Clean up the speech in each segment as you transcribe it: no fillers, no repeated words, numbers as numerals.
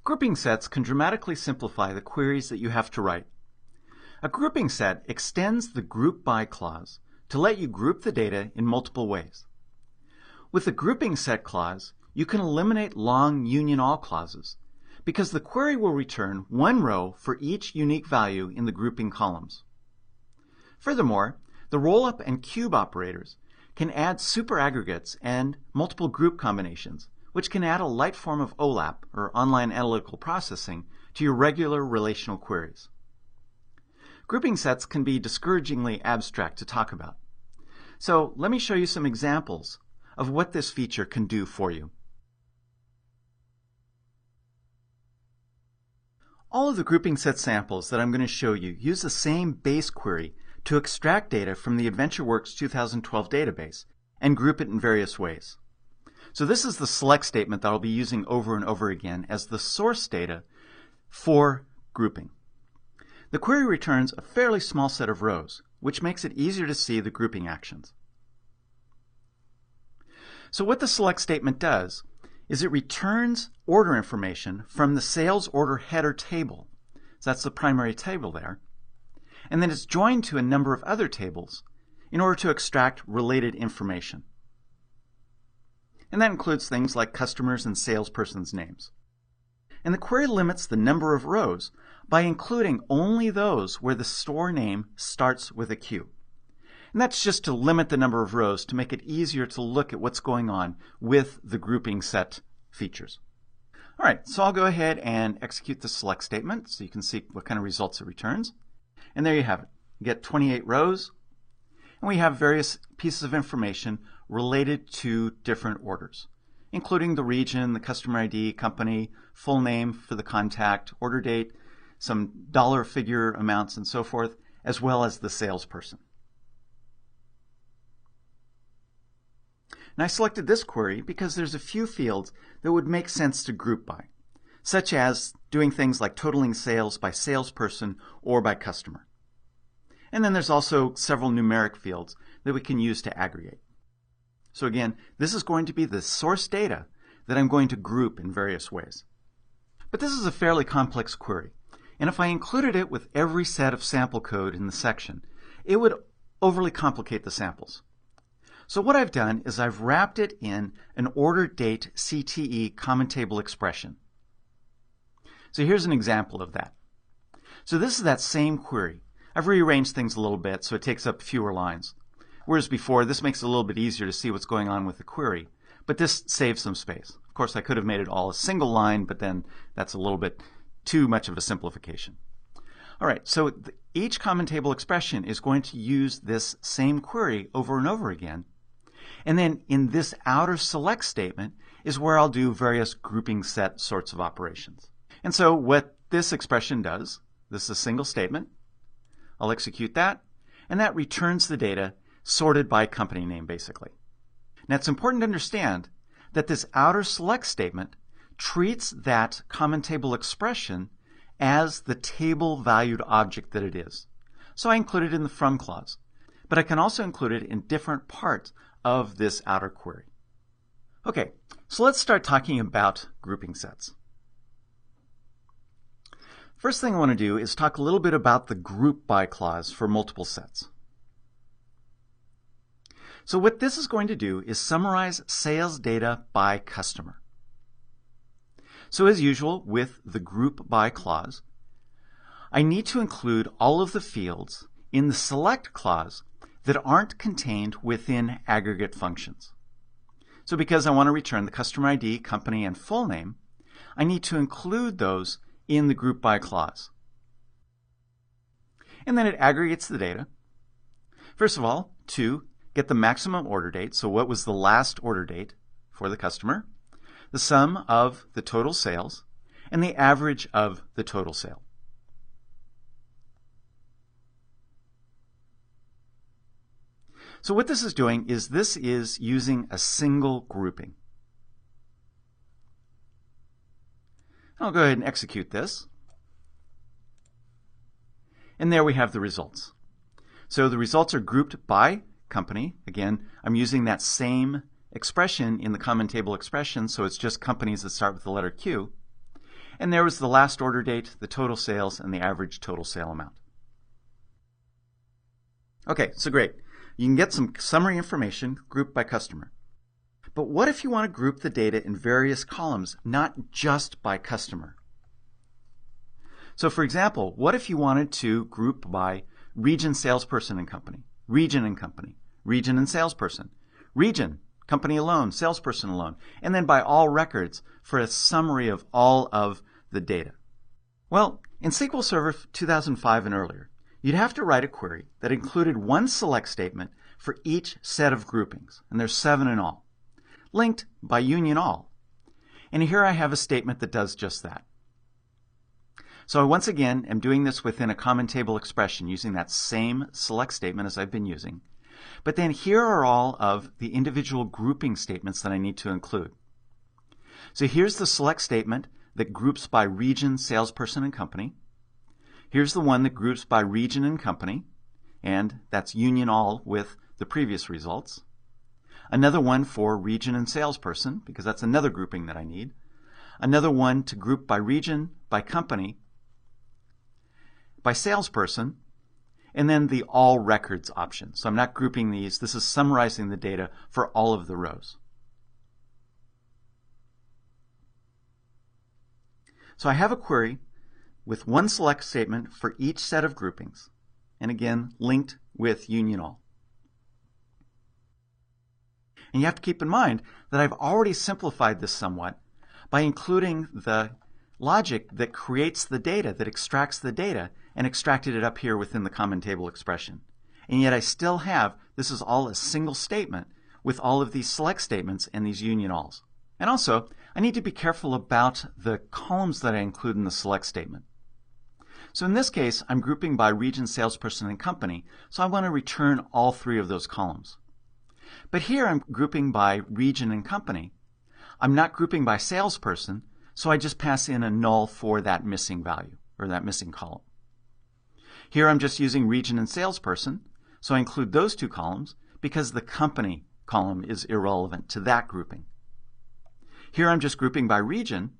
Grouping sets can dramatically simplify the queries that you have to write. A grouping set extends the group by clause to let you group the data in multiple ways. With the grouping set clause, you can eliminate long union all clauses because the query will return one row for each unique value in the grouping columns. Furthermore, the rollup and cube operators can add superaggregates and multiple group combinations, which can add a light form of OLAP, or online analytical processing, to your regular relational queries. Grouping sets can be discouragingly abstract to talk about. So let me show you some examples of what this feature can do for you. All of the grouping set samples that I'm going to show you use the same base query to extract data from the AdventureWorks 2012 database and group it in various ways. So this is the select statement that I'll be using over and over again as the source data for grouping. The query returns a fairly small set of rows, which makes it easier to see the grouping actions. So what the select statement does is it returns order information from the sales order header table. So that's the primary table there. And then it's joined to a number of other tables in order to extract related information. And that includes things like customers and salesperson's names. And the query limits the number of rows by including only those where the store name starts with a Q. And that's just to limit the number of rows to make it easier to look at what's going on with the grouping set features. All right, so I'll go ahead and execute the select statement so you can see what kind of results it returns. And there you have it. You get 28 rows, and we have various pieces of information related to different orders, including the region, the customer ID, company, full name for the contact, order date, some dollar figure amounts, and so forth, as well as the salesperson. And I selected this query because there's a few fields that would make sense to group by, such as doing things like totaling sales by salesperson or by customer. And then there's also several numeric fields that we can use to aggregate. So again, this is going to be the source data that I'm going to group in various ways. But this is a fairly complex query, and if I included it with every set of sample code in the section, it would overly complicate the samples. So what I've done is I've wrapped it in an order date CTE common table expression. So here's an example of that. So this is that same query. I've rearranged things a little bit so it takes up fewer lines. Whereas before, this makes it a little bit easier to see what's going on with the query, but this saves some space. Of course, I could have made it all a single line, but then that's a little bit too much of a simplification. All right, so each common table expression is going to use this same query over and over again. And then in this outer select statement is where I'll do various grouping set sorts of operations. And so what this expression does, this is a single statement. I'll execute that, and that returns the data sorted by company name, basically. Now, it's important to understand that this outer select statement treats that common table expression as the table valued object that it is. So I include it in the from clause, but I can also include it in different parts of this outer query. Okay, so let's start talking about grouping sets. First thing I want to do is talk a little bit about the group by clause for multiple sets. So what this is going to do is summarize sales data by customer. So as usual with the group by clause, I need to include all of the fields in the select clause that aren't contained within aggregate functions. So because I want to return the customer ID, company, and full name, I need to include those in the group by clause. And then it aggregates the data. First of all, to get the maximum order date, so what was the last order date for the customer, the sum of the total sales, and the average of the total sale. So what this is doing is this is using a single grouping. I'll go ahead and execute this. And there we have the results. So the results are grouped by company. Again, I'm using that same expression in the common table expression, so it's just companies that start with the letter Q. And there was the last order date, the total sales, and the average total sale amount. Okay, so great. You can get some summary information grouped by customer. But what if you want to group the data in various columns, not just by customer? So for example, what if you wanted to group by region, salesperson, and company, region and company, region and salesperson, region, company alone, salesperson alone, and then by all records for a summary of all of the data? Well, in SQL Server 2005 and earlier, you'd have to write a query that included one select statement for each set of groupings, and there's 7 in all, linked by union all. And here I have a statement that does just that. So I once again am doing this within a common table expression using that same select statement as I've been using. But then here are all of the individual grouping statements that I need to include. So here's the select statement that groups by region, salesperson, and company. Here's the one that groups by region and company, and that's union all with the previous results. Another one for region and salesperson, because that's another grouping that I need. Another one to group by region, by company, by salesperson, and then the all records option. So I'm not grouping these. This is summarizing the data for all of the rows. So I have a query with one select statement for each set of groupings, and again, linked with union all. And you have to keep in mind that I've already simplified this somewhat by including the logic that creates the data, that extracts the data, and extracted it up here within the common table expression. And yet I still have, this is all a single statement with all of these select statements and these union alls. And also, I need to be careful about the columns that I include in the select statement. So in this case, I'm grouping by region, salesperson, and company, so I want to return all 3 of those columns. But here I'm grouping by region and company. I'm not grouping by salesperson, so I just pass in a null for that missing value, or that missing column. Here I'm just using region and salesperson, so I include those 2 columns because the company column is irrelevant to that grouping. Here I'm just grouping by region,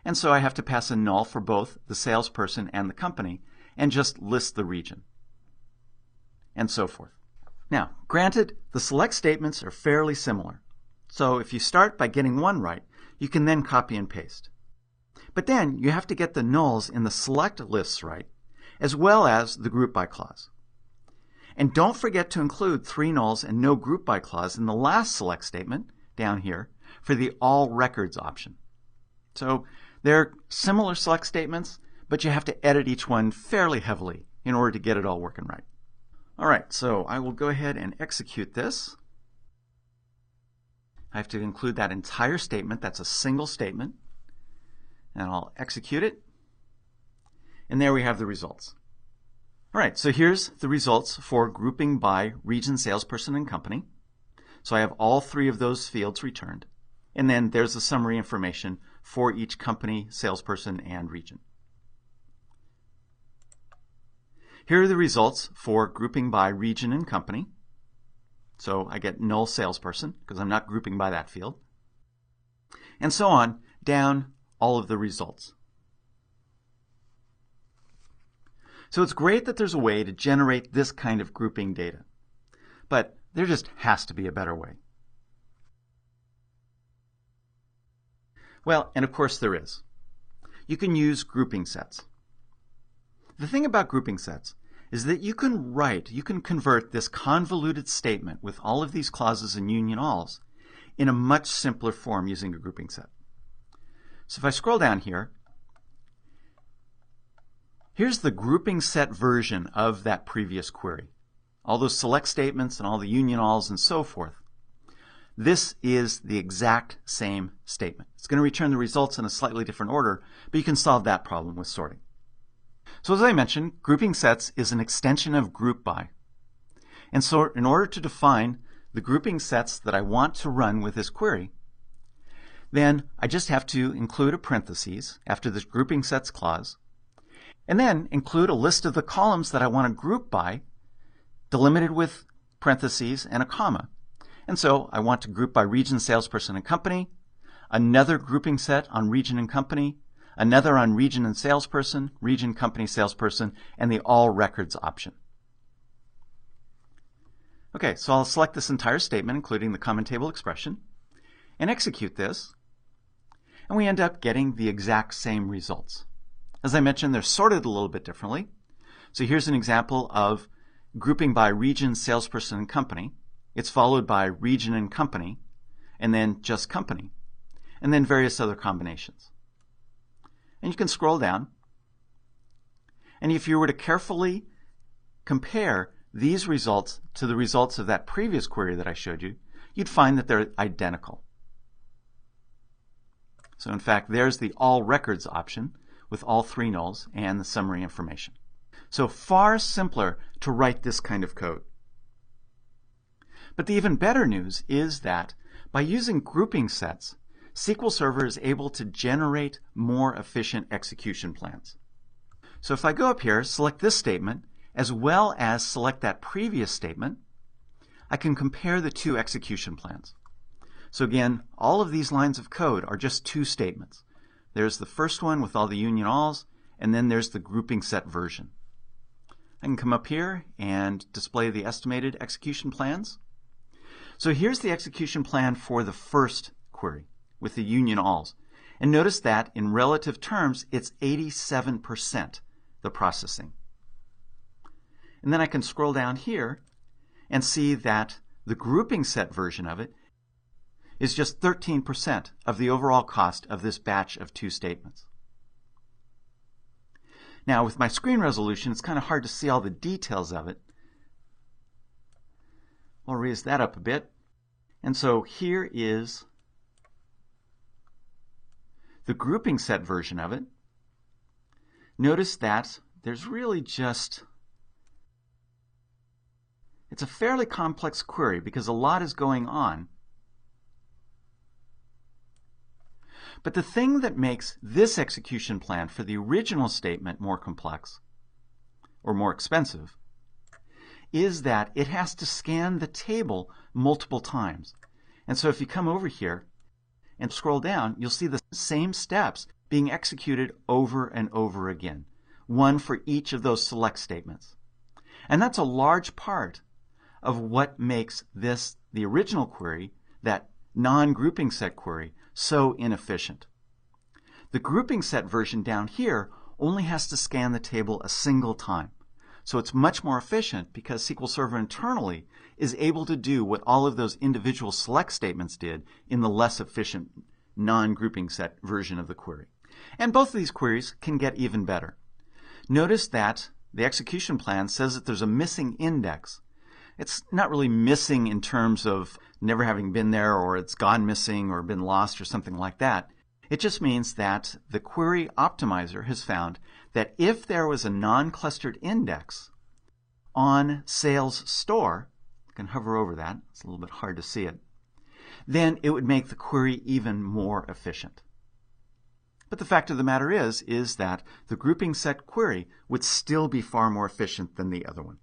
and so I have to pass a null for both the salesperson and the company, and just list the region, and so forth. Now, granted, the select statements are fairly similar. So if you start by getting one right, you can then copy and paste. But then you have to get the nulls in the select lists right, as well as the group by clause. And don't forget to include 3 nulls and no group by clause in the last select statement down here for the all records option. So they're similar select statements, but you have to edit each one fairly heavily in order to get it all working right. All right, so I will go ahead and execute this. I have to include that entire statement. That's a single statement. And I'll execute it. And there we have the results. All right, so here's the results for grouping by region, salesperson, and company. So I have all 3 of those fields returned. And then there's the summary information for each company, salesperson, and region. Here are the results for grouping by region and company. So I get null salesperson because I'm not grouping by that field. And so on down all of the results. So it's great that there's a way to generate this kind of grouping data. But there just has to be a better way. Well, and of course there is. You can use grouping sets. The thing about grouping sets is that you can convert this convoluted statement with all of these clauses and union alls in a much simpler form using a grouping set. So if I scroll down here, here's the grouping set version of that previous query. All those select statements and all the union alls and so forth. This is the exact same statement. It's going to return the results in a slightly different order, but you can solve that problem with sorting. So as I mentioned, grouping sets is an extension of group by. And so in order to define the grouping sets that I want to run with this query, then I just have to include a parentheses after this grouping sets clause, and then include a list of the columns that I want to group by, delimited with parentheses and a comma. And so I want to group by region, salesperson, and company, another grouping set on region and company, another on region and salesperson, region, company, salesperson, and the all records option. Okay, so I'll select this entire statement, including the common table expression, and execute this, and we end up getting the exact same results. As I mentioned, they're sorted a little bit differently. So here's an example of grouping by region, salesperson, and company. It's followed by region and company, and then just company, and then various other combinations. And you can scroll down, and if you were to carefully compare these results to the results of that previous query that I showed you, you'd find that they're identical. So in fact, there's the all records option with all three nulls and the summary information. So far simpler to write this kind of code. But the even better news is that by using grouping sets, SQL Server is able to generate more efficient execution plans. So if I go up here, select this statement, as well as select that previous statement, I can compare the two execution plans. So again, all of these lines of code are just two statements. There's the first one with all the union alls, and then there's the grouping set version. I can come up here and display the estimated execution plans. So here's the execution plan for the first query with the union alls. And notice that in relative terms, it's 87% the processing. And then I can scroll down here and see that the grouping set version of it is just 13% of the overall cost of this batch of two statements. Now, with my screen resolution, it's kind of hard to see all the details of it. I'll raise that up a bit. And so here is the grouping set version of it. Notice that there's really just, it's a fairly complex query because a lot is going on. But the thing that makes this execution plan for the original statement more complex, or more expensive, is that it has to scan the table multiple times. And so if you come over here and scroll down, you'll see the same steps being executed over and over again, one for each of those select statements. And that's a large part of what makes this, the original query, that non-grouping set query, so inefficient. The grouping set version down here only has to scan the table a single time. So it's much more efficient because SQL Server internally is able to do what all of those individual select statements did in the less efficient non-grouping set version of the query. And both of these queries can get even better. Notice that the execution plan says that there's a missing index. It's not really missing in terms of never having been there, or it's gone missing or been lost or something like that. It just means that the query optimizer has found that if there was a non-clustered index on sales store, you can hover over that, it's a little bit hard to see it, then it would make the query even more efficient. But the fact of the matter is that the grouping set query would still be far more efficient than the other one.